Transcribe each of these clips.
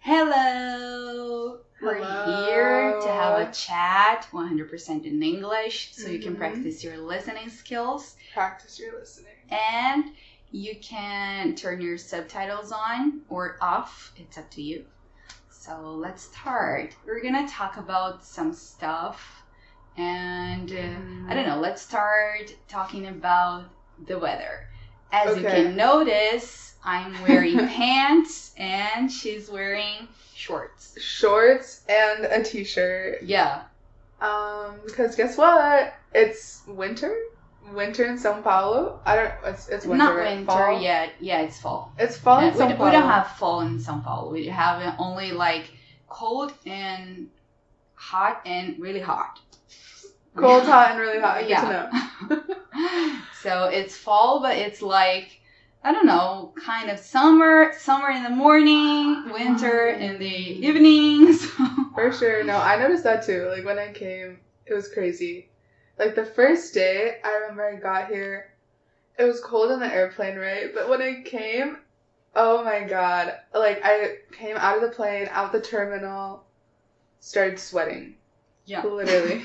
Hello! We're here to have a chat 100% in English so you can practice your listening skills. Practice your listening. And you can turn your subtitles on or off. It's up to you. So let's start. We're going to talk about some stuff. And I don't know, let's start talking about the weather. As you can notice, I'm wearing pants and she's wearing shorts. Shorts and a t-shirt. Yeah. Because guess what? It's winter. Winter in São Paulo. It's winter. Not right? winter fall? yet. Yeah, it's fall. It's fall in São Paulo. We don't have fall in São Paulo. We have only like cold and hot and really hot. Cold, hot, and really hot. Good to know. So it's fall, but it's like, I don't know, kind of summer in the morning, winter in the evenings. For sure. No, I noticed that too. Like when I came, it was crazy. Like the first day, I remember I got here, it was cold in the airplane, right? But when I came, oh my God. Like I came out of the plane, out the terminal, started sweating. Yeah. Literally.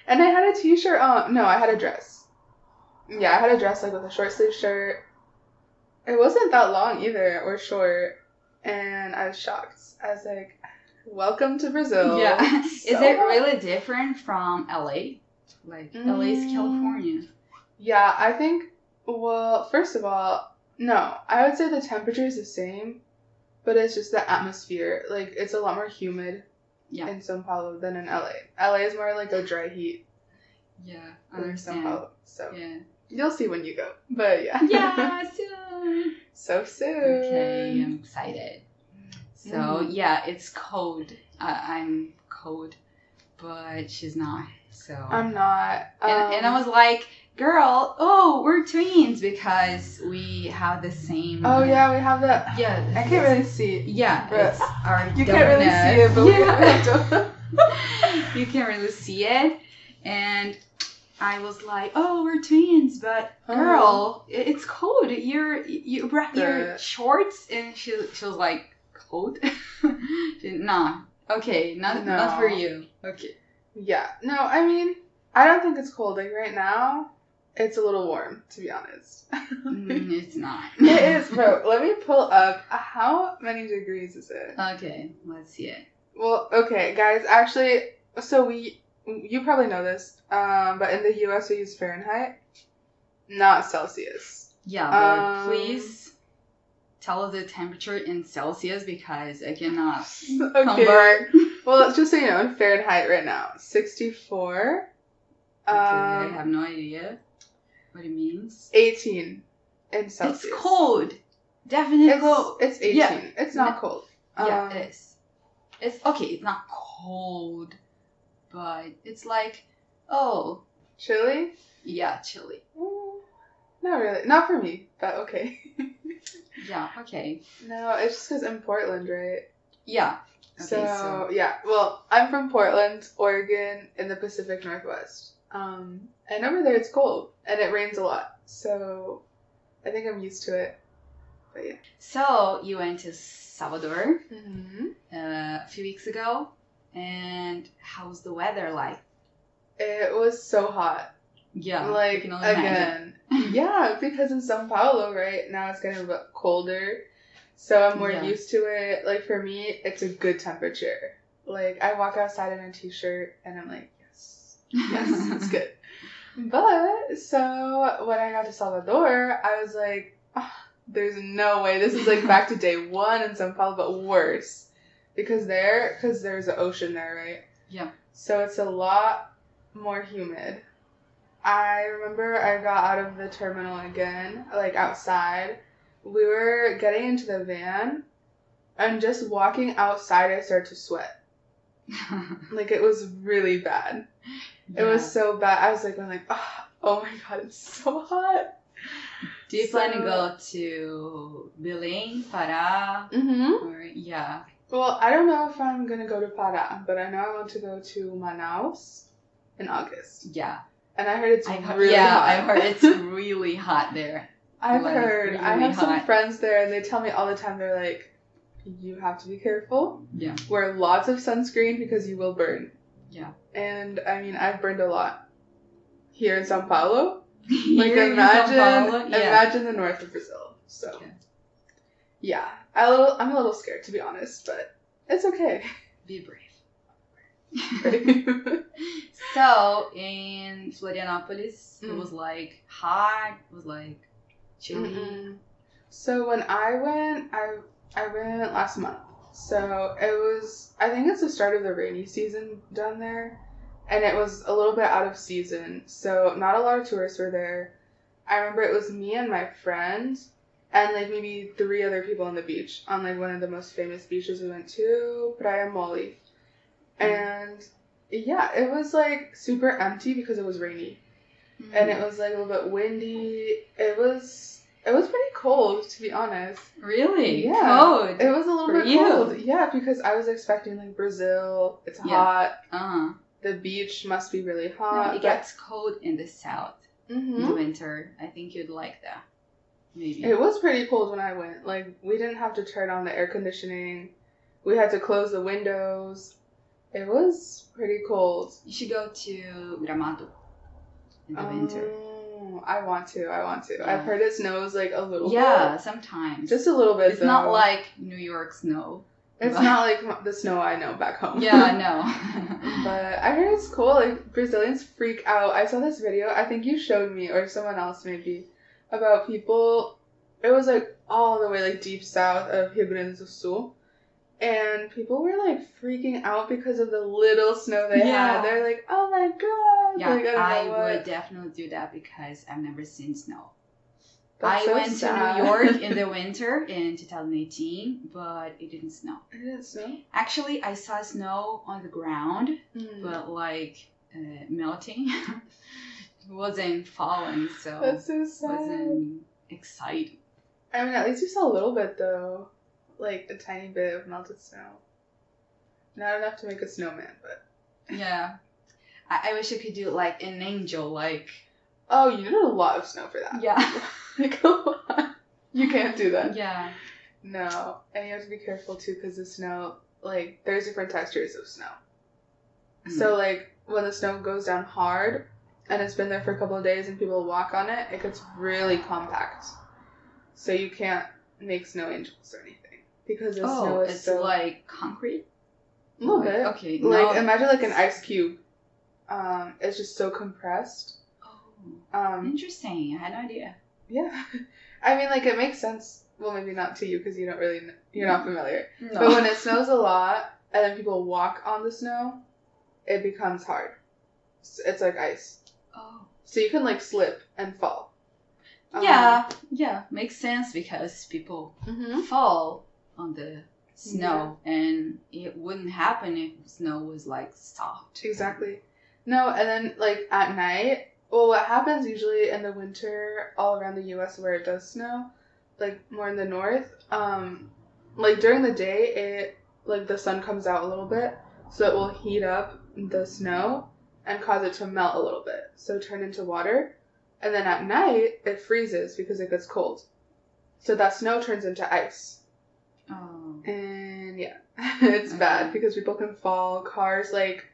And I had a t-shirt on. No, I had a dress. Yeah, I had a dress like with a short sleeve shirt. It wasn't that long either, or short. And I was shocked. I was like, welcome to Brazil. Yeah. Is it really different from LA? Like, LA is California. Yeah, I think, well, first of all, no. I would say the temperature is the same, but it's just the atmosphere. Like, it's a lot more humid. Yeah. In São Paulo than in LA. LA is more like a dry heat. Yeah, I understand. São Paulo. So yeah. You'll see when you go. But yeah. Yeah, soon. So soon. Okay, I'm excited. So yeah, it's cold. I'm cold, but she's not. So I'm not. And I was like, girl, we're twins because we have the same. Oh yeah, we have that. Yeah, I can't really see it. Yeah, it's our you can't really see it, but you can't really see it, and I was like, we're twins, but girl, it's cold. You brought your shorts, and she was like, cold? Nah, okay, not for you. Okay. Yeah, no, I mean, I don't think it's cold. Like right now. It's a little warm, to be honest. It's not. It is, bro. Let me pull up. How many degrees is it? Okay, let's see it. Well, okay, guys. Actually, so you probably know this, but in the U.S. we use Fahrenheit, not Celsius. Yeah, but please tell us the temperature in Celsius because I cannot convert. Well, just so you know, in Fahrenheit right now, 64. Okay, I have no idea what it means. 18 in Celsius. It's cold. Definitely cold. It's 18. Yeah. It's not cold. Yeah, it is. It's okay. It's not cold, but it's like, chilly? Yeah, chilly. Not really. Not for me, but okay. Yeah, okay. No, it's just because I'm Portland, right? Yeah. Okay, so, yeah. Well, I'm from Portland, Oregon, in the Pacific Northwest. And over there it's cold and it rains a lot. So I think I'm used to it. But yeah. So you went to Salvador a few weeks ago. And how's the weather like? It was so hot. Yeah. Like, again. Yeah, because in São Paulo, right, now it's getting a bit colder. So I'm more used to it. Like, for me, it's a good temperature. Like, I walk outside in a t-shirt and I'm like, yes, it's good. But, so, when I got to Salvador, I was like, there's no way. This is, like, back to day one in São Paulo, but worse. Because there's an ocean there, right? Yeah. So it's a lot more humid. I remember I got out of the terminal again, like, outside. We were getting into the van, and just walking outside, I started to sweat. Like, it was really bad. Yeah. It was so bad. I was like, oh my God, it's so hot. Do you plan to go to Belém, Pará? Or, yeah. Well, I don't know if I'm going to go to Pará, but I know I want to go to Manaus in August. Yeah. And I heard it's really hot. Yeah, I heard it's really hot there. I've heard. Really I have some friends there, and they tell me all the time, they're like, you have to be careful. Yeah. Wear lots of sunscreen because you will burn. Yeah. And I mean, I've burned a lot here in São Paulo. Like Here in imagine, São Paulo? Yeah. imagine the north of Brazil. So, Okay. yeah, I'm a little scared to be honest, but it's okay. Be brave. Right? So in Florianopolis, it Mm. was like hot. It was like chilly. Mm-mm. So when I went last month. So it was, I think it's the start of the rainy season down there. And it was a little bit out of season. So not a lot of tourists were there. I remember it was me and my friend and like maybe 3 other people on the beach on like one of the most famous beaches we went to, Praia Mole. And yeah, it was like super empty because it was rainy. Mm. And it was like a little bit windy. It was pretty cold, to be honest. Really? Yeah. Cold. It was a little For bit you. cold. Yeah, because I was expecting like Brazil. It's hot. Uh-huh. The beach must be really No, hot. it gets cold in the south in the Mhm. winter. I think you'd like that. Maybe. It was pretty cold when I went. Like, we didn't have to turn on the air conditioning. We had to close the windows. It was pretty cold. You should go to Gramado in the winter. I want to. Yeah. I've heard it snows like a little bit. Yeah, sometimes. Just a little bit, It's though. not like New York snow. It's not like the snow I know back home. Yeah, no. But I heard it's cool. Like, Brazilians freak out. I saw this video. I think you showed me, or someone else maybe, about people. It was like all the way like deep south of Rio Grande do Sul. And people were like freaking out because of the little snow they Yeah. had. They're like, oh my god. Yeah, Like, I I don't know what. would definitely do that because I've never seen snow. That's I so went sad. to New York in the winter in 2018, but it didn't snow. It didn't snow? Actually, I saw snow on the ground, Mm. but like melting. It wasn't falling, so That's so it sad. wasn't exciting. I mean, at least you saw a little bit though. Like a tiny bit of melted snow. Not enough to make a snowman, but. Yeah. I wish I could do like an angel, like. Oh, you did a lot of snow for that. Yeah. Like a lot. You can't do that. Yeah. No. And you have to be careful too because the snow, like, there's different textures of snow. So, like, when the snow goes down hard and it's been there for a couple of days and people walk on it, it gets really compact. So you can't make snow angels or anything because the snow is it's so. like concrete? A little Like, bit. okay, Like, no. imagine like an ice cube. It's just so compressed. Oh, interesting. I had no idea. Yeah. I mean, like, it makes sense. Well, maybe not to you because you don't really, you're not familiar. No. But when it snows a lot and then people walk on the snow, it becomes hard. It's like ice. Oh. So you can, like, slip and fall. Yeah, makes sense because people Mm-hmm. fall on the snow, and it wouldn't happen if snow was like soft. Exactly. No, and then, like, at night, well, what happens usually in the winter all around the U.S. where it does snow, like, more in the north, like, during the day, it, like, the sun comes out a little bit, so it will heat up the snow and cause it to melt a little bit, so turn into water, and then at night, it freezes because it gets cold. So that snow turns into ice. Oh. And, yeah, it's bad because people can fall, cars, like,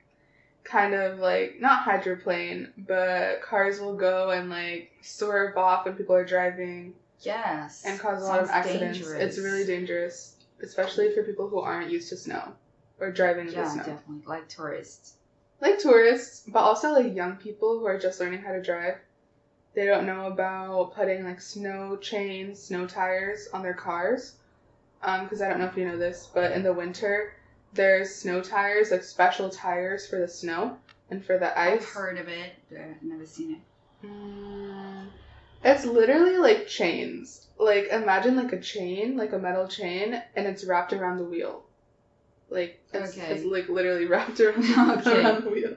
kind of like not hydroplane, but cars will go and like swerve off when people are driving. Yes. And cause a lot of Sounds accidents. dangerous. It's really dangerous, especially for people who aren't used to snow or driving in the Yeah, snow. definitely. Like tourists. Like tourists, but also like young people who are just learning how to drive. They don't know about putting like snow chains, snow tires on their cars. Because I don't know if you know this, but in the winter, there's snow tires, like special tires for the snow and for the ice. I've heard of it, but I've never seen it. It's literally like chains. Like, imagine like a chain, like a metal chain, and it's wrapped around the wheel. Like, it's like literally wrapped around, around the wheel.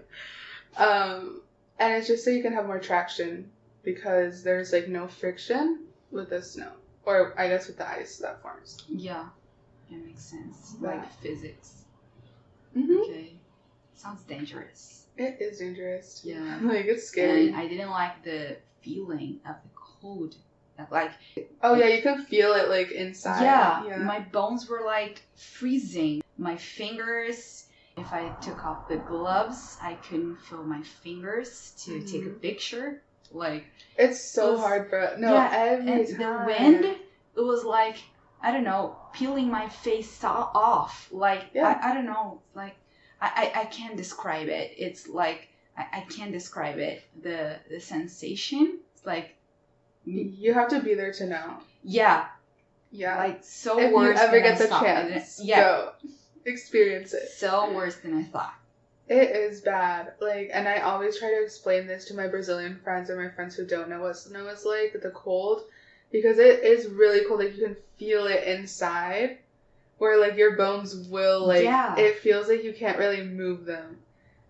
And it's just so you can have more traction because there's like no friction with the snow. Or I guess with the ice that forms. Yeah, it makes sense. Yeah. Like physics. Mm-hmm. Okay. Sounds dangerous. It is dangerous. Yeah. Like, it's scary. And I didn't like the feeling of the cold Like, oh yeah, you can feel it like inside. yeah, my bones were like freezing. My fingers, if I took off the gloves, I couldn't feel my fingers to take a picture. Like, it's so hard, bro. No, every time. The wind, it was like, I don't know, peeling my face off. Like, I don't know, like, I can't describe it. It's like, I can't describe it. The sensation, it's like, you have to be there to know. Yeah. Yeah. Like, so if worse you ever than get I the thought. chance, go. Experience it. So worse than I thought. It is bad. Like, and I always try to explain this to my Brazilian friends or my friends who don't know what snow is like, the cold, because it is really cold. Like, you can feel it inside, where, like, your bones will, like, it feels like you can't really move them.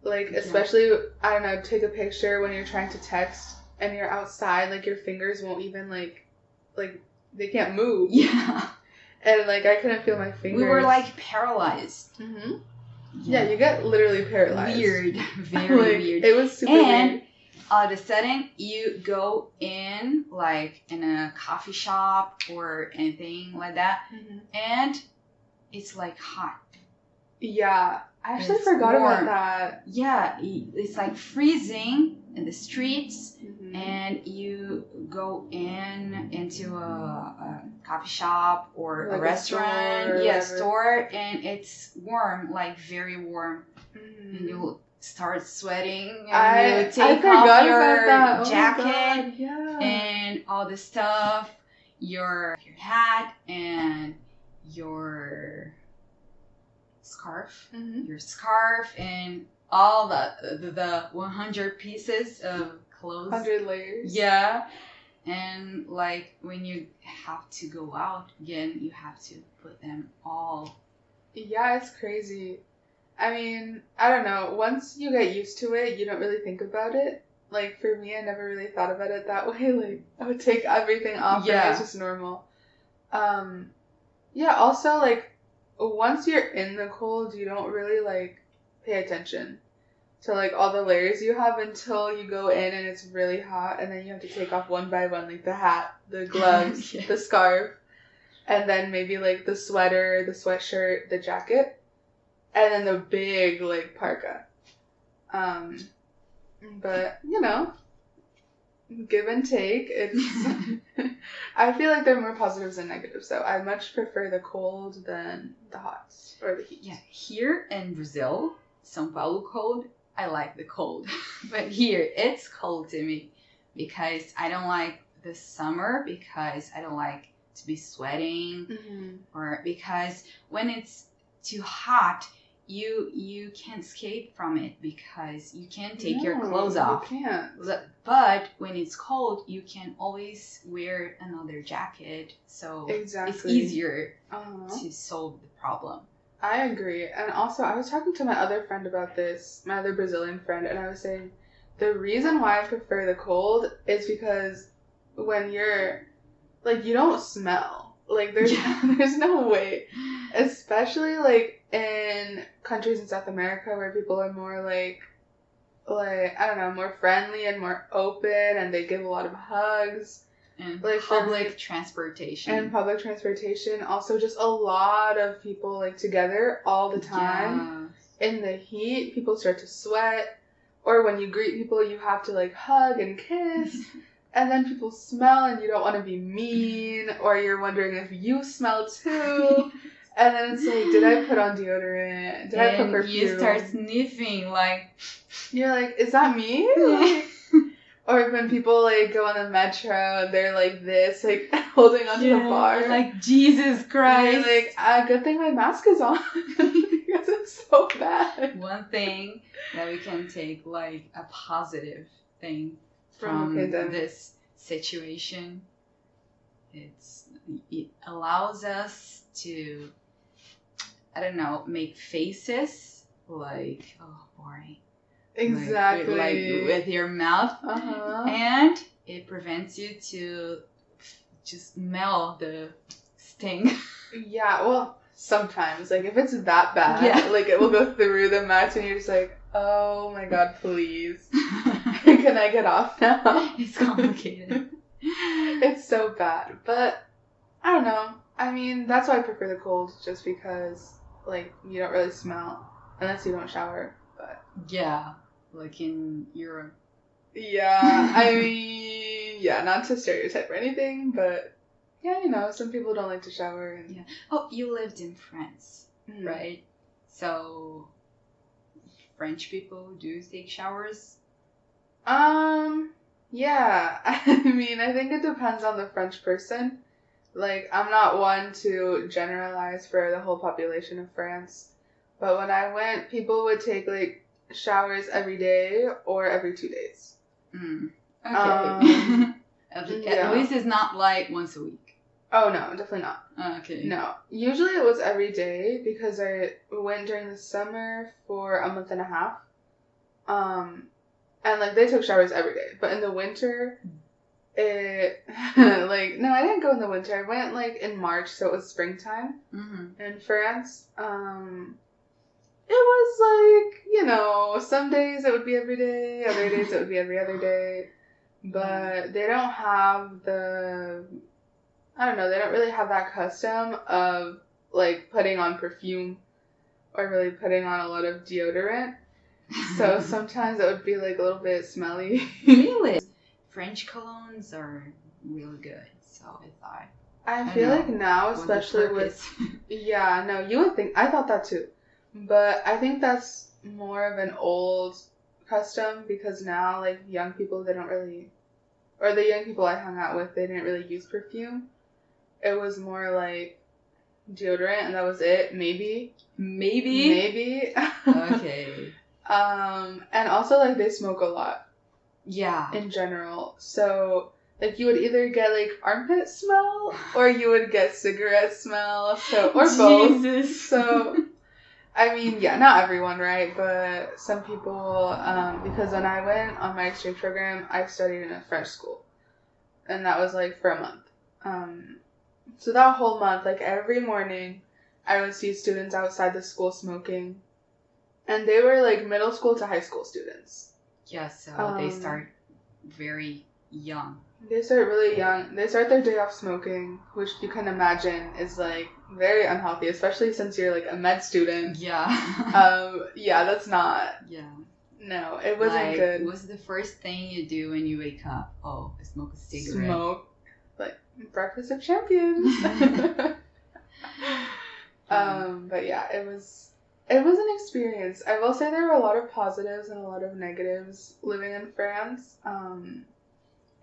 Like, especially, I don't know, take a picture when you're trying to text and you're outside, like, your fingers won't even, like, they can't move. Yeah. And, like, I couldn't feel my fingers. We were, like, paralyzed. Mm-hmm. Yeah, you get literally paralyzed. Weird. Very weird. It was super weird. And all of a sudden, you go in, like, in a coffee shop or anything like that, and it's, like, hot. Yeah. I actually forgot about that. Yeah, it's, like, freezing in the streets, and you go into a coffee shop or like a restaurant, store, and it's warm, like very warm, and you start sweating, and you take off your jacket and all the stuff, your hat and your scarf, and all the 100 pieces of clothes. 100 layers. Yeah. And, like, when you have to go out again, you have to put them all. Yeah, it's crazy. I mean, I don't know. Once you get used to it, you don't really think about it. Like, for me, I never really thought about it that way. Like, I would take everything off and it's just normal. Yeah, also, like, once you're in the cold, you don't really, like, pay attention to, like, all the layers you have until you go in and it's really hot, and then you have to take off one by one, like, the hat, the gloves, the scarf, and then maybe, like, the sweater, the sweatshirt, the jacket, and then the big, like, parka. But, you know, give and take. It's I feel like there are more positives than negatives, though. I much prefer the cold than the hot or the heat. Yeah, here in Brazil, São Paulo cold, I like the cold. But here, it's cold to me because I don't like the summer, because I don't like to be sweating, or because when it's too hot, you can't escape from it because you can't take your clothes off. You can't. But when it's cold, you can always wear another jacket, so it's easier to solve the problem. I agree. And also, I was talking to my other friend about this, my other Brazilian friend, and I was saying the reason why I prefer the cold is because when you're, like, you don't smell. Like, there's no way. Especially, like, in countries in South America where people are more, like, I don't know, more friendly and more open, and they give a lot of hugs. And like public transportation. And public transportation. Also, just a lot of people, like, together all the time. Yeah. In the heat, people start to sweat. Or when you greet people, you have to, like, hug and kiss. And then people smell and you don't want to be mean. Or you're wondering if you smell too. And then it's like, did I put on deodorant? Did I put perfume? You start sniffing, like... You're like, is that me? Like, or when people, like, go on the metro and they're like this, like, holding onto the bar. You're like, Jesus Christ. You're like, good thing my mask is on. Because it's so bad. One thing that we can take, like, a positive thing from this situation, it allows us to, I don't know, make faces like, oh, boring. Exactly. Like with your mouth. And it prevents you to just smell the sting. Yeah, well, sometimes. Like, if it's that bad, like, it will go through the mouth and you're just like, oh my god, please. Can I get off now? It's complicated. It's so bad. But I don't know. I mean, that's why I prefer the cold, just because, like, you don't really smell unless you don't shower. But yeah, like in Europe. yeah, I mean, yeah, not to stereotype or anything, but yeah, you know, some people don't like to shower. And Yeah. Oh, you lived in France, right? So French people do take showers? Yeah. I mean, I think it depends on the French person. Like, I'm not one to generalize for the whole population of France, but when I went, people would take, like, showers every day or every 2 days. Okay. At Yeah. least it's not like once a week. Oh, no, definitely not. Okay. No. Usually it was every day because I went during the summer for a month and a half. And, like, they took showers every day. But in the winter, like, no, I didn't go in the winter. I went, like, in March, so it was springtime in France. It was, like, you know, some days it would be every day, other days it would be every other day. But they don't have I don't know, they don't really have that custom of, like, putting on perfume or really putting on a lot of deodorant. So sometimes it would be, like, a little bit smelly. Really? French colognes are really good, so I thought. I feel like now, especially with... Yeah, no, you would think... I thought that too. But I think that's more of an old custom because now, like, young people, they don't really... Or the young people I hung out with, they didn't really use perfume. It was more like deodorant, and that was it. Maybe. Okay. And also, like, they smoke a lot. Yeah. In general. So, like, you would either get, like, armpit smell, or you would get cigarette smell, or both. Jesus. So, I mean, yeah, not everyone, right? But some people, because when I went on my exchange program, I studied in a French school. And that was, like, for a month. So that whole month, like, every morning, I would see students outside the school smoking. And they were, like, middle school to high school students. Yeah, so they start very young. They start really young. They start their day off smoking, which you can imagine is, like, very unhealthy, especially since you're, like, a med student. Yeah. Yeah, that's not... Yeah. No, it wasn't good. What's the first thing you do when you wake up? Oh, I smoke a cigarette. Smoke. Like, breakfast of champions. But yeah, it was an experience. I will say there were a lot of positives and a lot of negatives living in France.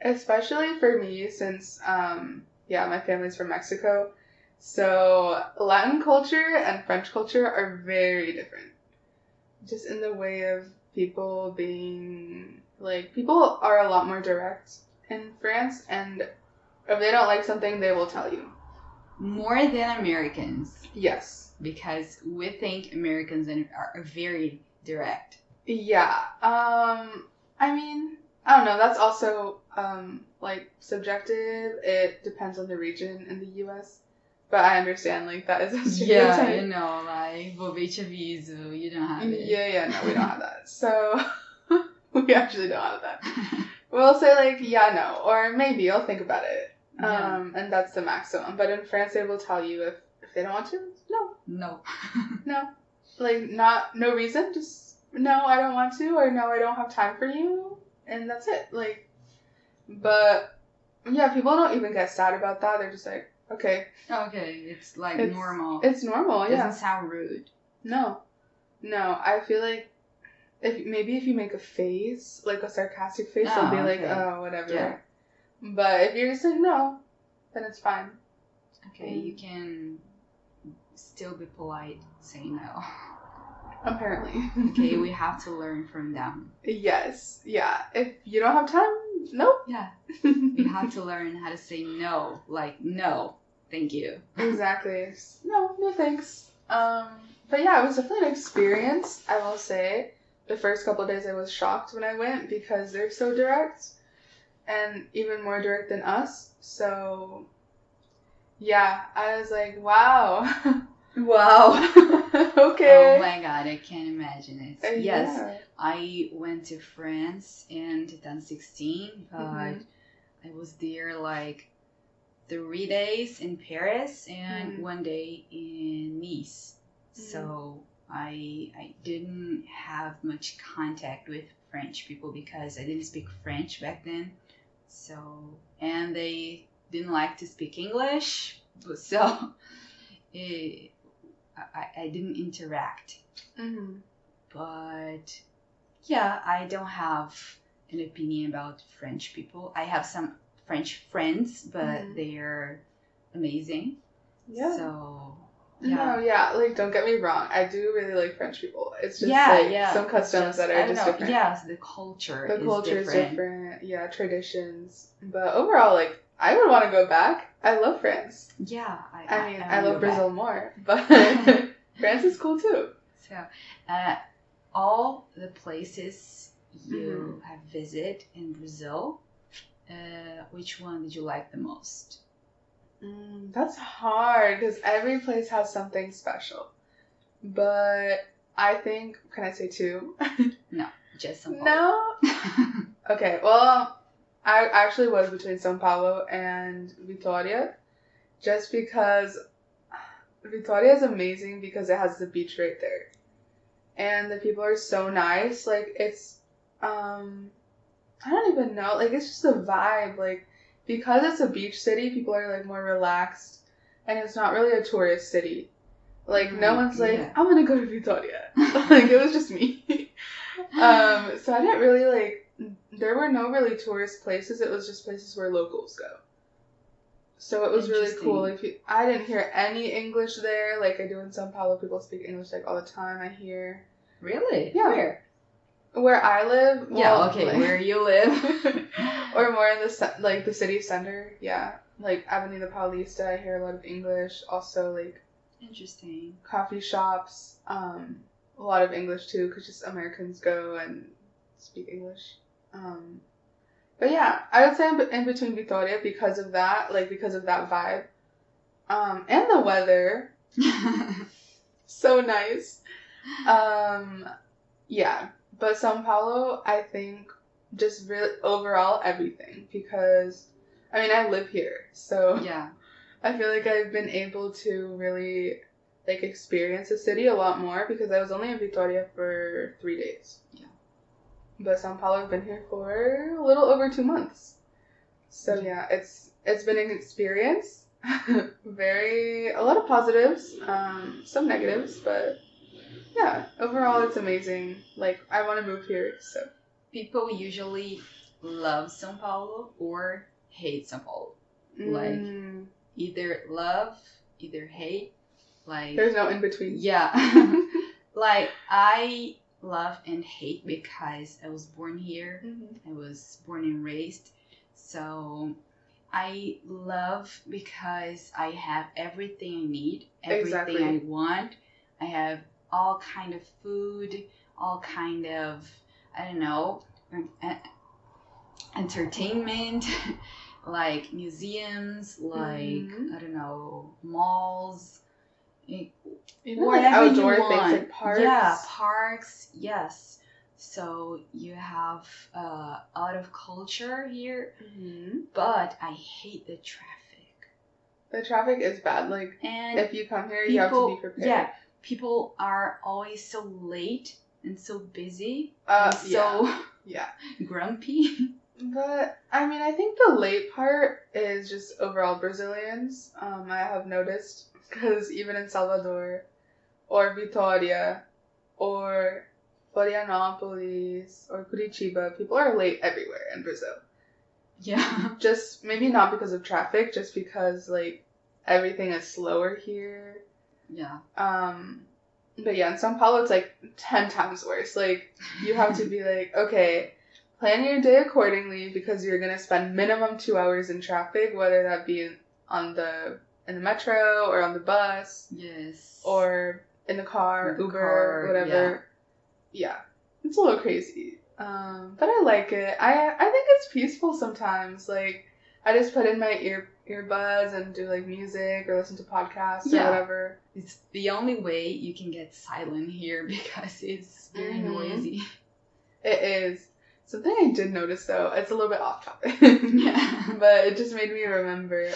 Especially for me since, my family's from Mexico. So Latin culture and French culture are very different. Just in the way of people being, like, people are a lot more direct in France, and if they don't like something, they will tell you. More than Americans. Yes. Because we think Americans are very direct. Yeah. I mean, I don't know. That's also, like, subjective. It depends on the region in the U.S. But I understand, like, that is a stereotype. Yeah, you know, like, vou ver te aviso, you don't have it. Yeah, no, we don't have that. So, we actually don't have that. We'll say, like, yeah, no, or maybe I'll think about it. Yeah. And that's the maximum. But in France, they will tell you if they don't want to, no. No. Like, no reason, just, no, I don't want to, or no, I don't have time for you, and that's it. Like, but, yeah, people don't even get sad about that. They're just like, okay. Okay, it's like normal. It's normal, yeah. It doesn't sound rude. No, I feel like if you make a face, like a sarcastic face, they'll be like, oh, whatever. Yeah. But if you're just like, no, then it's fine. Okay, you can still be polite, say no. Apparently. Okay, we have to learn from them. Yes, yeah. If you don't have time, nope. Yeah. We have to learn how to say no. Like, no, thank you. Exactly. No thanks. But yeah, it was definitely an experience, I will say. The first couple of days I was shocked when I went because they're so direct. And even more direct than us. So, yeah, I was like, wow. Wow. Okay. Oh my god, I can't imagine it. Yes, I went to France in 2016, but I was there like 3 days in Paris and 1 day in Nice. So I didn't have much contact with French people because I didn't speak French back then. So, and they didn't like to speak English. So I didn't interact. But yeah, I don't have an opinion about French people. I have some French friends, but they're amazing. Yeah. So yeah. No, yeah, like don't get me wrong, I do really like French people. It's just some customs that are just different. Yes, the culture is different. Yeah, traditions. But overall, like I would want to go back. I love France. Yeah, I love Brazil more, but France is cool too. So, all the places you have visited in Brazil, which one did you like the most? That's hard because every place has something special. But I think, can I say 2? No, just São Paulo. No? Okay, well, I actually was between São Paulo and Vitória, just because Vitória is amazing because it has the beach right there. And the people are so nice. Like, it's, I don't even know. Like, it's just a vibe. Like, because it's a beach city, people are, like, more relaxed. And it's not really a tourist city. Like, no one's like, I'm gonna go to Vitória. Like, it was just me. So I didn't really, like, there were no really tourist places. It was just places where locals go. So it was really cool. Like, I didn't hear any English there. Like I do in São Paulo, people speak English, like, all the time. I hear. Really? Yeah. Where I live. Well, yeah, okay, like, where you live. Or more in the city center. Yeah. Like, Avenida Paulista, I hear a lot of English. Also, like... Interesting. Coffee shops. A lot of English, too, because just Americans go and speak English. But yeah, I would say in between Vitória because of that. Like, because of that vibe. And the weather. So nice. Yeah. But São Paulo, I think, just really overall everything. Because, I mean, I live here. So yeah, I feel like I've been able to really, like, experience the city a lot more. Because I was only in Vitória for 3 days. Yeah. But São Paulo, I've been here for a little over 2 months. So yeah, it's been an experience. A lot of positives, some negatives, but yeah, overall it's amazing. Like, I want to move here, so. People usually love São Paulo or hate São Paulo. Like, either love, either hate. Like, there's no in between. Yeah. Like, I love and hate because I was born here. I was born and raised. So I love because I have everything I need, everything I want. I have all kind of food, all kind of, I don't know, entertainment, like museums, like, I don't know, malls. Like outdoor things, like parks. Yeah, parks, yes. So you have a lot of culture here, but I hate the traffic. The traffic is bad. Like, and if you come here, you have to be prepared. Yeah, people are always so late and so busy and so grumpy. But, I mean, I think the late part is just overall Brazilians. I have noticed, because even in Salvador, or Vitória, or Florianópolis, or Curitiba, people are late everywhere in Brazil. Yeah. Just, maybe not because of traffic, just because, like, everything is slower here. Yeah. But yeah, in São Paulo, it's, like, 10 times worse. Like, you have to be like, okay, plan your day accordingly, because you're going to spend minimum 2 hours in traffic, whether that be in the metro, or on the bus. Yes. Or in the car, Uber, whatever. Yeah. It's a little crazy. But I like it. I think it's peaceful sometimes. Like, I just put in my earbuds and do, like, music or listen to podcasts or whatever. It's the only way you can get silent here because it's very noisy. It is. Something I did notice, though, it's a little bit off topic, Yeah. but it just made me remember,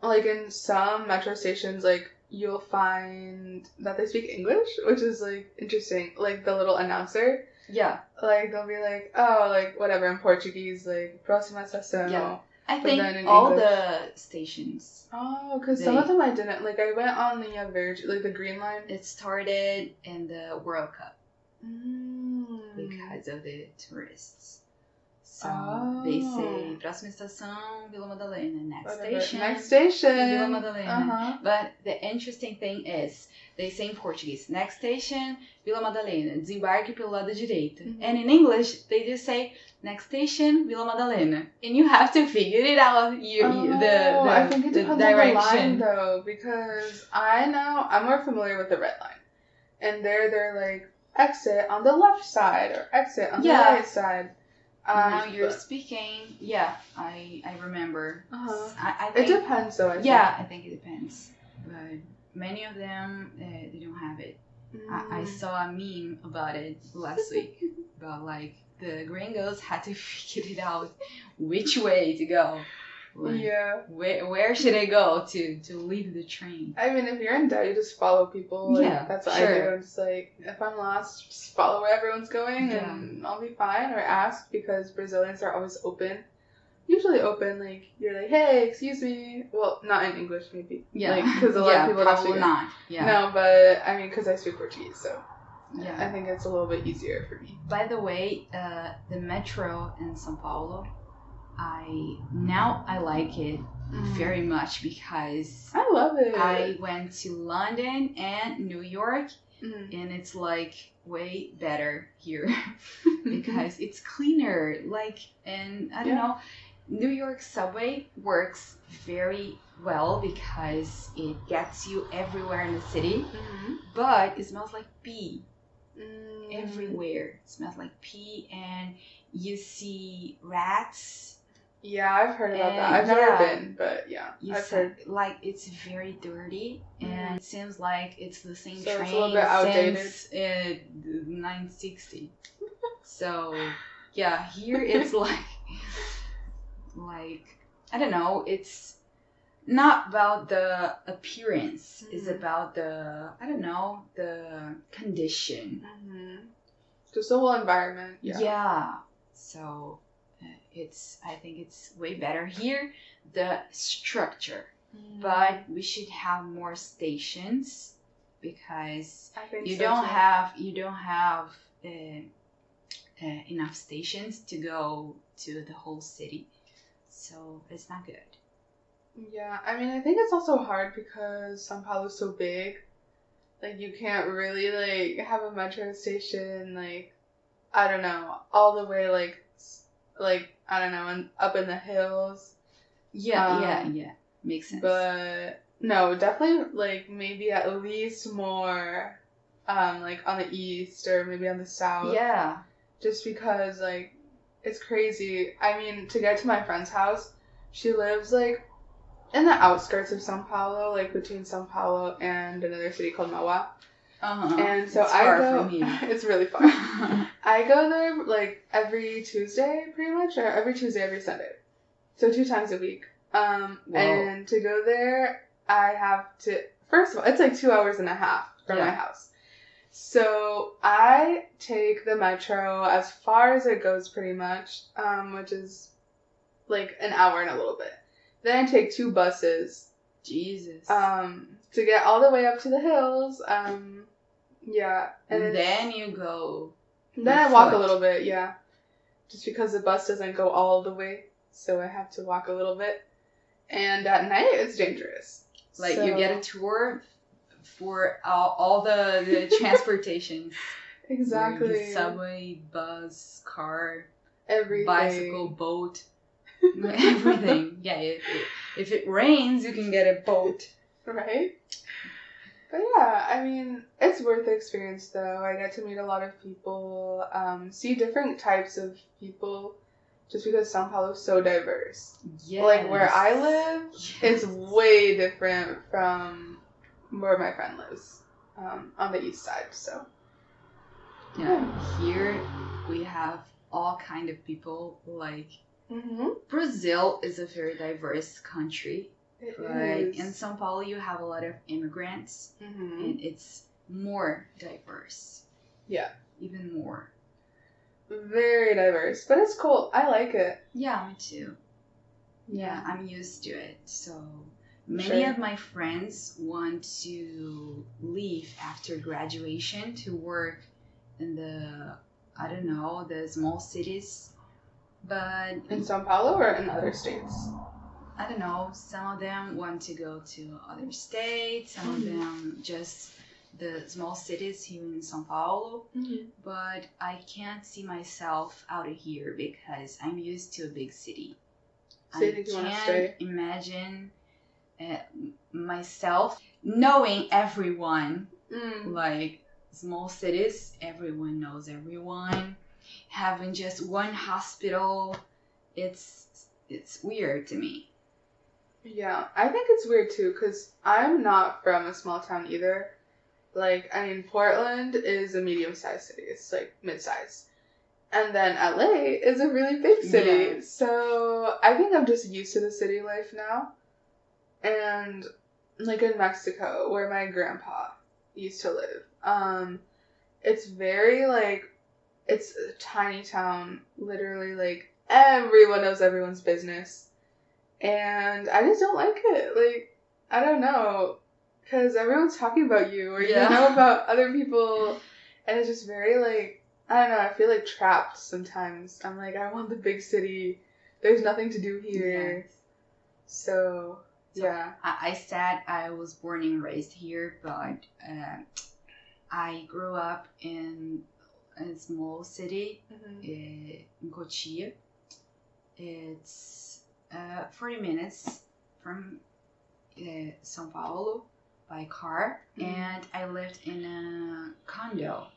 like, in some metro stations, like, you'll find that they speak English, which is, like, interesting. Like, the little announcer. Yeah. Like, they'll be like, oh, like, whatever, in Portuguese, like, próxima estação. Yeah. I But think then in all English. the stations. Oh, because some of them I didn't. Like, I went on the Verde, like, the green line. It started in the World Cup Mm. because of the tourists. So Oh. they say, próxima estação, Vila Madalena. Next Whatever. station, Next station. Vila Madalena. Uh-huh. But the interesting thing is, they say in Portuguese, next station, Vila Madalena, desembarque pelo lado direito. Mhm. And in English, they just say, next station, Vila Madalena. And you have to figure it out, I think it the depends on the line, direction. though, because I'm more familiar with the red line. And they're like, exit on the left side, or exit on the Yeah. right side. Now you're but- speaking, yeah, I remember. Uh-huh. I It think, depends, though, I think. yeah, I think it depends. But many of them, they don't have it. I Mm. saw a meme about it last week. About like the gringos had to figure it out which way to go. Like, Yeah. where should I go to leave the train? I mean, if you're in doubt, you just follow people. Like, Yeah, that's what I sure. do. I'm just like, if I'm lost, just follow where everyone's going, Yeah. and I'll be fine. Or ask, because Brazilians are always open. Usually open, like, you're like, hey, excuse me. Well, not in English, maybe. Yeah, Like, because a lot yeah, of people don't probably speak not. Yeah, No, but, I mean, because I speak Portuguese, so yeah. I think it's a little bit easier for me. By the way, the metro in São Paulo, I like it very much because I love it. I went to London and New York, Mhm. and it's like way better here because it's cleaner. Like, and I don't Yeah. know, New York subway works very well because it gets you everywhere in the city, Mhm. but it smells like pee Mm. everywhere. It smells like pee, and you see rats. Yeah, I've heard about that. And, I've never yeah. been, but yeah, You I've see, heard. like, it's very dirty, and it seems like it's the same So train it's a little bit outdated. since 960. So yeah, here it's like I don't know. It's not about the appearance. It's Mhm. about the the condition. Mhm. Just the whole environment. Yeah. So I think it's way better here. The structure. Mm. But we should have more stations because I think you so, don't too. have enough stations to go to the whole city, so it's not good. Yeah, I mean, I think it's also hard because São Paulo's so big. Like, you can't really, like, have a metro station, like, I don't know, all the way, like I don't know, and up in the hills. Yeah, makes sense. But no, definitely, like, maybe at least more, like, on the east or maybe on the south. yeah, Just because, like, it's crazy. I mean, to get to my friend's house, she lives, like, in the outskirts of São Paulo, like, between São Paulo and another city called Mauá. And so it's I far go. from here. It's really far. I go there, like, every Tuesday, pretty much, or every Tuesday, every Sunday. So 2 times a week. And to go there, I have to, first of all, it's like 2 hours and a half from my house. So I take the metro as far as it goes, pretty much, which is like an hour and a little bit. Then I take 2 buses. Jesus. To get all the way up to the hills. Yeah. And then you go. Then I on walk a foot. little bit, yeah. Just because the bus doesn't go all the way, so I have to walk a little bit. And at night, it's dangerous. Like, So- you get a tour for all the transportations. Exactly. Where the subway, bus, car, Everything. bicycle, boat, everything. Yeah, if it rains, you can get a boat. Right? But yeah, I mean, it's worth the experience, though. I get to meet a lot of people, see different types of people, just because São Paulo is so diverse. Yes. Like, where I live, it's way different from where my friend lives, on the east side, so. Yeah, here we have all kind of people. Like Mm-hmm. Brazil is a very diverse country. It But is. in São Paulo, you have a lot of immigrants, Mm-hmm. and it's more diverse. Yeah. Even more. Very diverse, but it's cool. I like it. Yeah, me too. Yeah, I'm used to it. So many of my friends want to leave after graduation to work in the, I don't know, the small cities. But In São Paulo or in other states? I don't know, some of them want to go to other states, some of them just the small cities here in São Paulo. Mm-hmm. But I can't see myself out of here because I'm used to a big city. So you think you want to stay? Imagine myself knowing everyone. Like small cities, everyone knows everyone. Having just one hospital, it's weird to me. Yeah, I think it's weird too, because I'm not from a small town either. Like, I mean, Portland is a medium-sized city. It's like mid-size. And then LA is a really big city. Yeah. So I think I'm just used to the city life now. And like in Mexico, where my grandpa used to live, it's very like, it's a tiny town. Literally, like, everyone knows everyone's business. And I just don't like it. Like, I don't know. Because everyone's talking about you, or you know about other people. And it's just very, like, I don't know, I feel like trapped sometimes. I'm like, I want the big city. There's nothing to do here. Yes. So yeah. I said I was born and raised here, but I grew up in a small city in Cotia. It's 40 minutes from São Paulo by car, and I lived in a condo,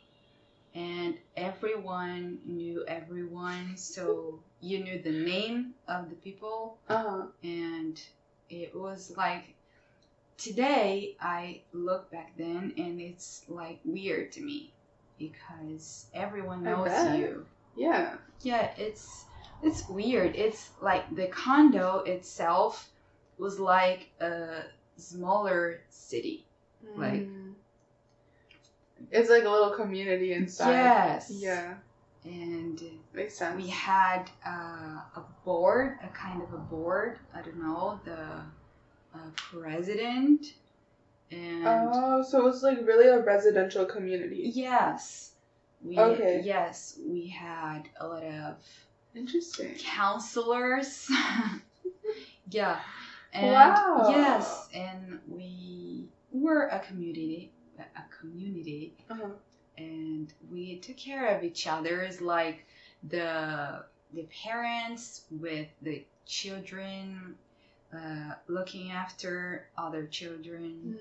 and everyone knew everyone, so you knew the name of the people, and it was like, today I look back then and it's like weird to me because everyone knows you. Yeah. Yeah, it's weird. It's like the condo itself was like a smaller city. Like it's like a little community inside. Yes. Yeah. And makes sense. We had a board, a kind of a board. I don't know, the president. And so it was like really a residential community. Yes. Yes, we had a lot of interesting counselors. Yeah. And wow. Yes, and we were a community, and we took care of each other. It's like the parents with the children, looking after other children.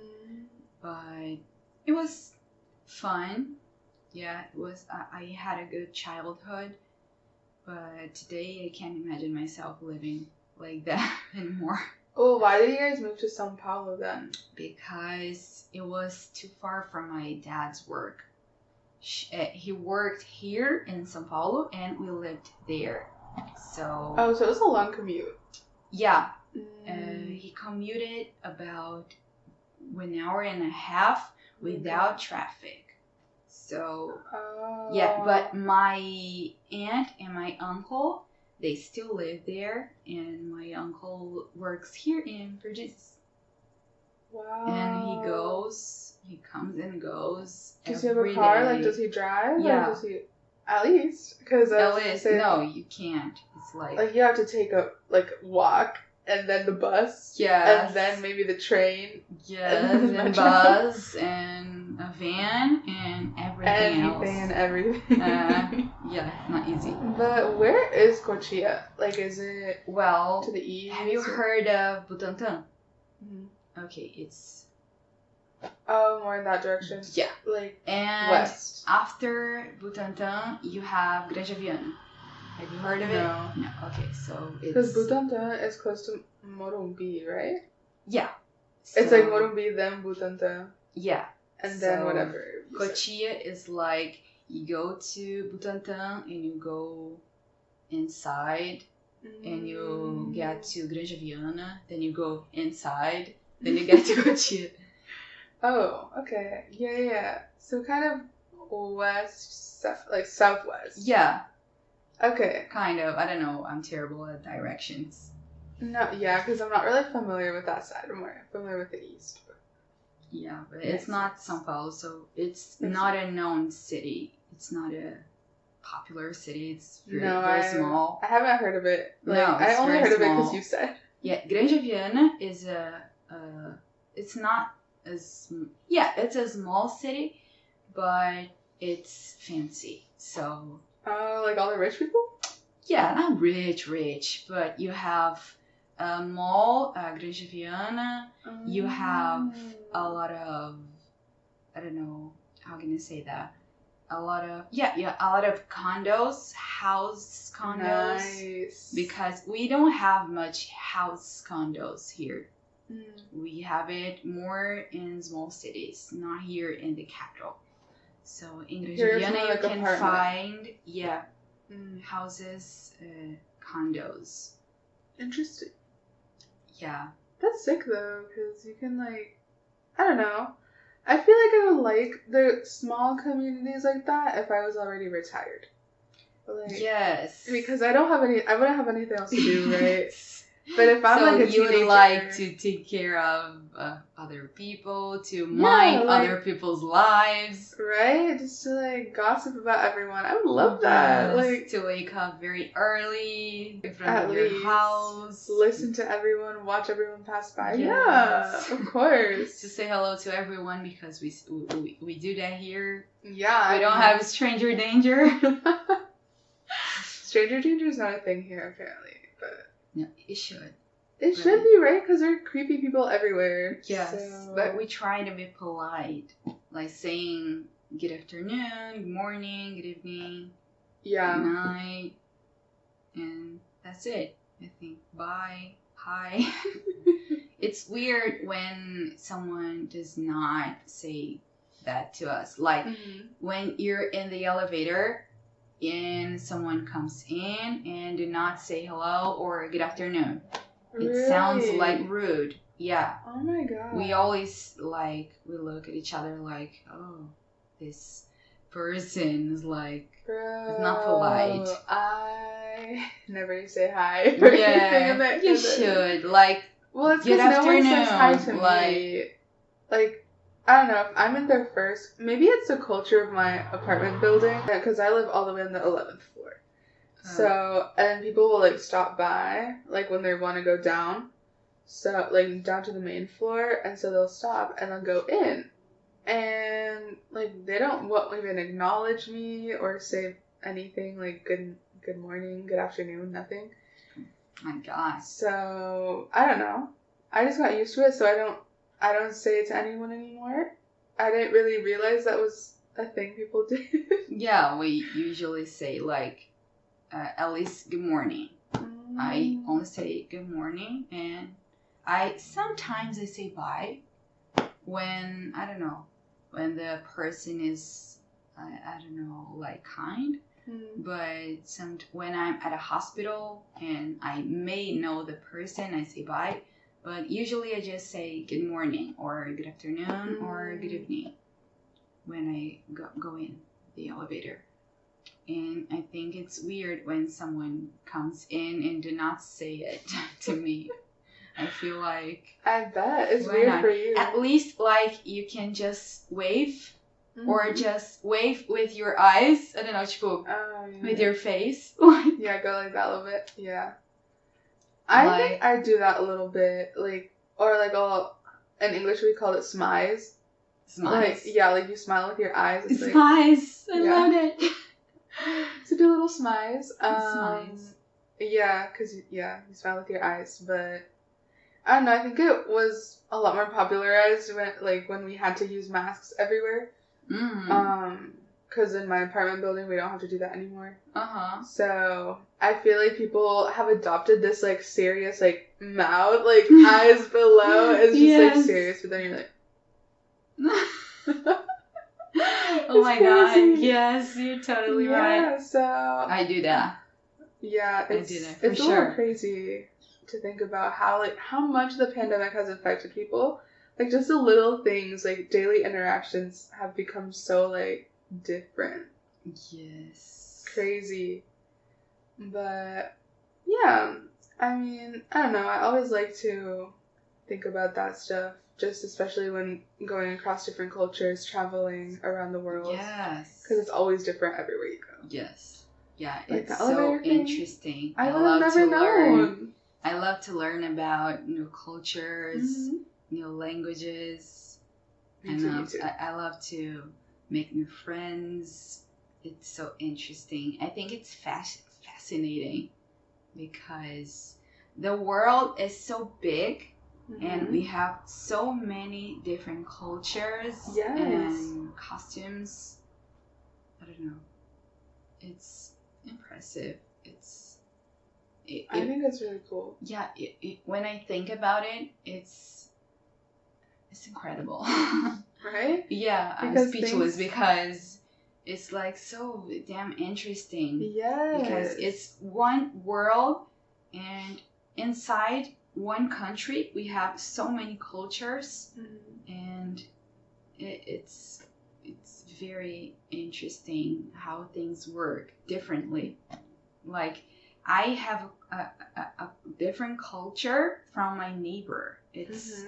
But it was fun. Yeah, it was. I had a good childhood, but today I can't imagine myself living like that anymore. Oh, why did you guys move to São Paulo then? Because it was too far from my dad's work. He worked here in São Paulo, and we lived there. So. Oh, so it was a long commute. Yeah. He commuted about 1 hour and a half without traffic. So, yeah, but my aunt and my uncle, they still live there, and my uncle works here in Bridges. Wow. And he comes and goes. Does he have a car? Day. Like, does he drive? Yeah. Or does he, at least? Because no, you can't. It's like you have to take a walk, and then the bus. Yeah. And then maybe the train. Yes, and bus, and a van, and everything else. And everything. Yeah, not easy. But where is Cotia? Like, is it to the east? Have you heard of Butantã? Mm-hmm. Okay, it's... Oh, more in that direction? Yeah. Like, and west. After Butantã, you have Granja Viana. Have you heard of it? No. Okay, so it's... Because Butantã is close to Morumbi, right? Yeah. It's like Morumbi, then Butantã. Yeah. And then whatever. Cotia is like, you go to Butantã and you go inside and you get to Granja Viana, then you go inside, then you get to Cotia. Oh, okay. Yeah. So kind of west, like southwest. Yeah. Okay. Kind of. I don't know. I'm terrible at directions. No, yeah, because I'm not really familiar with that side. I'm more familiar with the east. Yeah, but it's not São Paulo, so it's not a known city. It's not a popular city. It's very small. I haven't heard of it. Like, no, I only heard of it because you said. Yeah, Granja Viana is it's not as, it's a small city, but it's fancy. So. Oh, like all the rich people? Yeah, not rich, but you have a mall, Granja Viana. You have a lot of, I don't know, how can I say that? A lot of condos, house condos. Nice. Because we don't have much house condos here. We have it more in small cities, not here in the capital. So in Granja Viana you can find, houses, condos. Interesting. Yeah. That's sick though, because you can like, I don't know. I feel like I would like the small communities like that if I was already retired. Like, yes. Because I wouldn't have anything else to do, right? But if I'm like a teenager, you would like to take care of other people, to mind other people's lives, right? Just to like gossip about everyone. I would love that. Like to wake up very early in front of your house, listen to everyone, watch everyone pass by. Yes. Yeah, of course. To say hello to everyone because we do that here. Yeah, we don't have stranger danger. Stranger danger is not a thing here apparently, but. No, it should. It should be, right? Because there are creepy people everywhere. Yes, so. But we try to be polite. Like saying good afternoon, good morning, good evening, good night. And that's it. I think bye, hi. It's weird when someone does not say that to us. Like when you're in the elevator and someone comes in and do not say hello or good afternoon. It sounds like rude. Yeah. Oh my god. We always we look at each other like, oh, this person is like, it's not polite. I never say hi. Yeah, you should. Like, well, it's because no one says hi to me. Like, I don't know, if I'm in there first, maybe it's the culture of my apartment building, because I live all the way on the 11th floor. So, and people will, like, stop by, like, when they want to go down, so, like, down to the main floor, and so they'll stop, and they'll go in, and, like, they won't even acknowledge me, or say anything, like, good morning, good afternoon, nothing. Oh my God. So, I don't know. I just got used to it, so I don't say it to anyone anymore. I didn't really realize that was a thing people did. Yeah, we usually say, like, at least good morning. I only say good morning, and sometimes I say bye when, I don't know, when the person is, I don't know, like, kind. But when I'm at a hospital and I may know the person, I say bye. But usually I just say good morning or good afternoon or good evening when I go in the elevator. And I think it's weird when someone comes in and do not say it to me. I feel like... I bet. It's weird for you. At least, like, you can just wave or just wave with your eyes. I don't know, tipo, with your face. Yeah, go like that a little bit. Yeah. I think I do that a little bit, like, or like in English we call it smize. Smize? Like, yeah, like you smile with your eyes. It's smize! I love it! So do a little smize. Smize. Yeah, because, you smile with your eyes, but I don't know, I think it was a lot more popularized when we had to use masks everywhere. Because in my apartment building, we don't have to do that anymore. So I feel like people have adopted this, like, serious, like, mouth, like, eyes below. It's just, like, serious. But then you're like... Oh my god, crazy. yes, you're totally right. Yeah, so I do that. Yeah, I do that for it's a sure. little crazy to think about how much the pandemic has affected people. Like just the little things, like daily interactions have become so like different. Yes. Crazy. But yeah, I mean, I don't know. I always like to think about that stuff, just especially when going across different cultures, traveling around the world. Yes. Because it's always different everywhere you go. Yes. Yeah, Like it's the so elevator thing. interesting. I would have never known. I love to learn about new cultures, Mm-hmm. new languages. Me too. I love to make new friends. It's so interesting. I think it's fascinating because the world is so big. Mm-hmm. And we have so many different cultures and costumes. I don't know. It's impressive. I think it's really cool. Yeah, when I think about it, it's incredible. Right? Yeah, I'm speechless because it's like so damn interesting. Yes. Because it's one world and inside one country we have so many cultures and it's very interesting how things work differently. Like I have a different culture from my neighbor. It's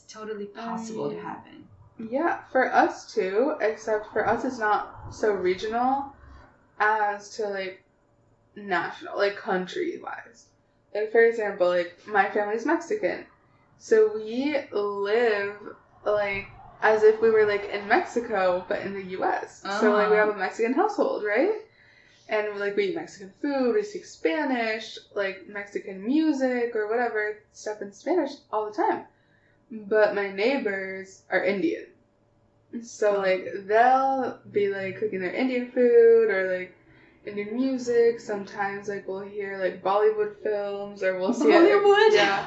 totally possible to happen. Yeah, for us too, except for us it's not so regional as to like national, like country wise. Like for example, like my family's Mexican. So we live like as if we were like in Mexico but in the US. So like we have a Mexican household, right? And like we eat Mexican food, we speak Spanish, like Mexican music or whatever stuff in Spanish all the time. But my neighbors are Indian. So like they'll be like cooking their Indian food or like Indian music. Sometimes like we'll hear like Bollywood films or we'll see Bollywood? It.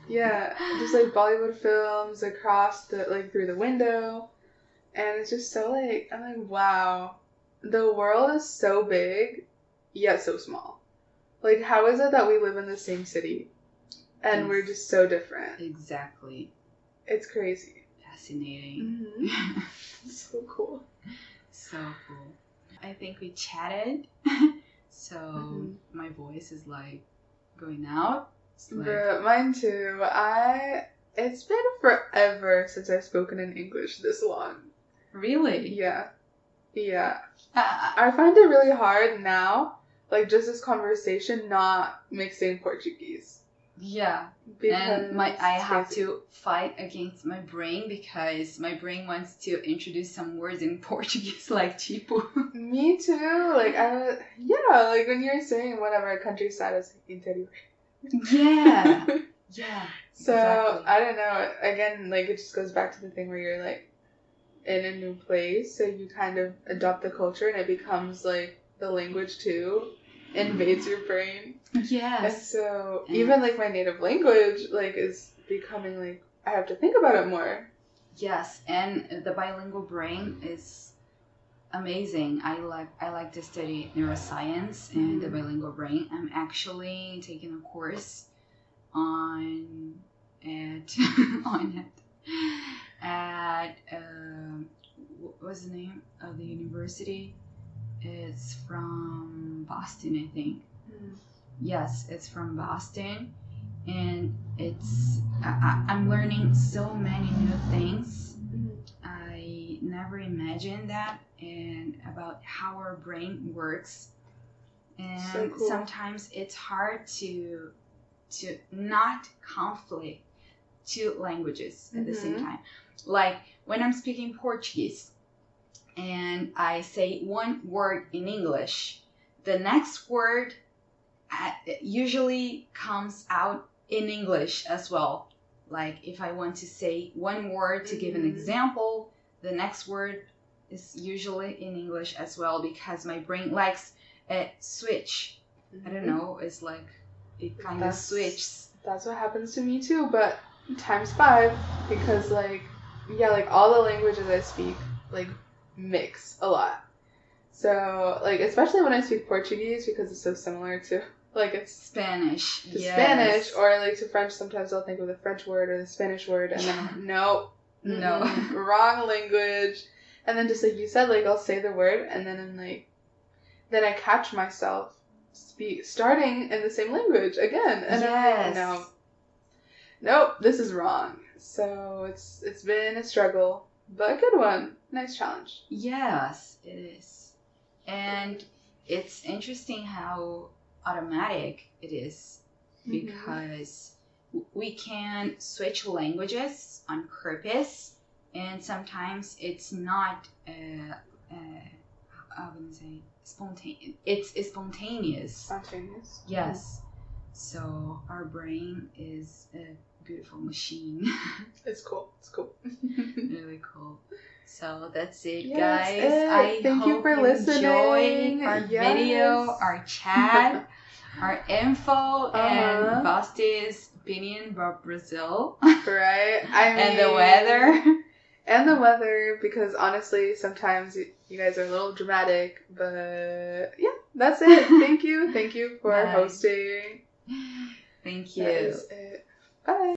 Yeah, just like Bollywood films across the like through the window. And it's just so like I'm like, wow. The world is so big, yet so small. Like, how is it that we live in the same city and we're just so different? Exactly. It's crazy. Fascinating. Mm-hmm. So cool. So cool. I think we chatted, so my voice is like going out. Like... Mine too. It's been forever since I've spoken in English this long. Really? Yeah. I find it really hard now, like just this conversation not mixing Portuguese. Yeah. And I have to fight against my brain because my brain wants to introduce some words in Portuguese like tipo. Me too. Like like when you're saying whatever countryside is interior. Yeah. Yeah. So exactly. I don't know. Again, like it just goes back to the thing where you're like in a new place, so you kind of adopt the culture and it becomes like the language too invades your brain. Yes. And so even like my native language like is becoming like I have to think about it more. Yes, and the bilingual brain is amazing. I like to study neuroscience and the bilingual brain. I'm actually taking a course on it at what was the name of the university? It's from Boston, I think. Yes, it's from Boston, and I'm learning so many new things. I never imagined that, and about how our brain works. And so cool. Sometimes it's hard to not conflict two languages at the same time. Like when I'm speaking Portuguese and I say one word in English, the next word usually comes out in English as well. Like if I want to say one word to give an example, the next word is usually in English as well because my brain likes a switch. I don't know, it's like it kind of switches. That's what happens to me too, but times 5 because like all the languages I speak, like mix a lot. So, like, especially when I speak Portuguese, because it's so similar to, like, it's Spanish. to Spanish, or, like, to French, sometimes I'll think of the French word or the Spanish word, and then I'm like, no, wrong language. And then just like you said, like, I'll say the word, and then I'm like, then I catch myself starting in the same language again, and I'm like, nope, this is wrong. So it's been a struggle, but a good one. Nice challenge. Yes, it is. And it's interesting how automatic it is, because we can switch languages on purpose, and sometimes it's not I wouldn't say spontaneous. It's spontaneous. Spontaneous. Yes. So our brain is a beautiful machine. It's cool. It's cool. Really cool. So that's it, guys. I Thank you for listening. Enjoy our video, our chat, our info, and Vasti's opinion about Brazil. Right. I mean, and the weather. And the weather, because honestly, sometimes you guys are a little dramatic, but yeah, that's it. Thank you. Thank you for hosting. Thank you. That is it. Bye.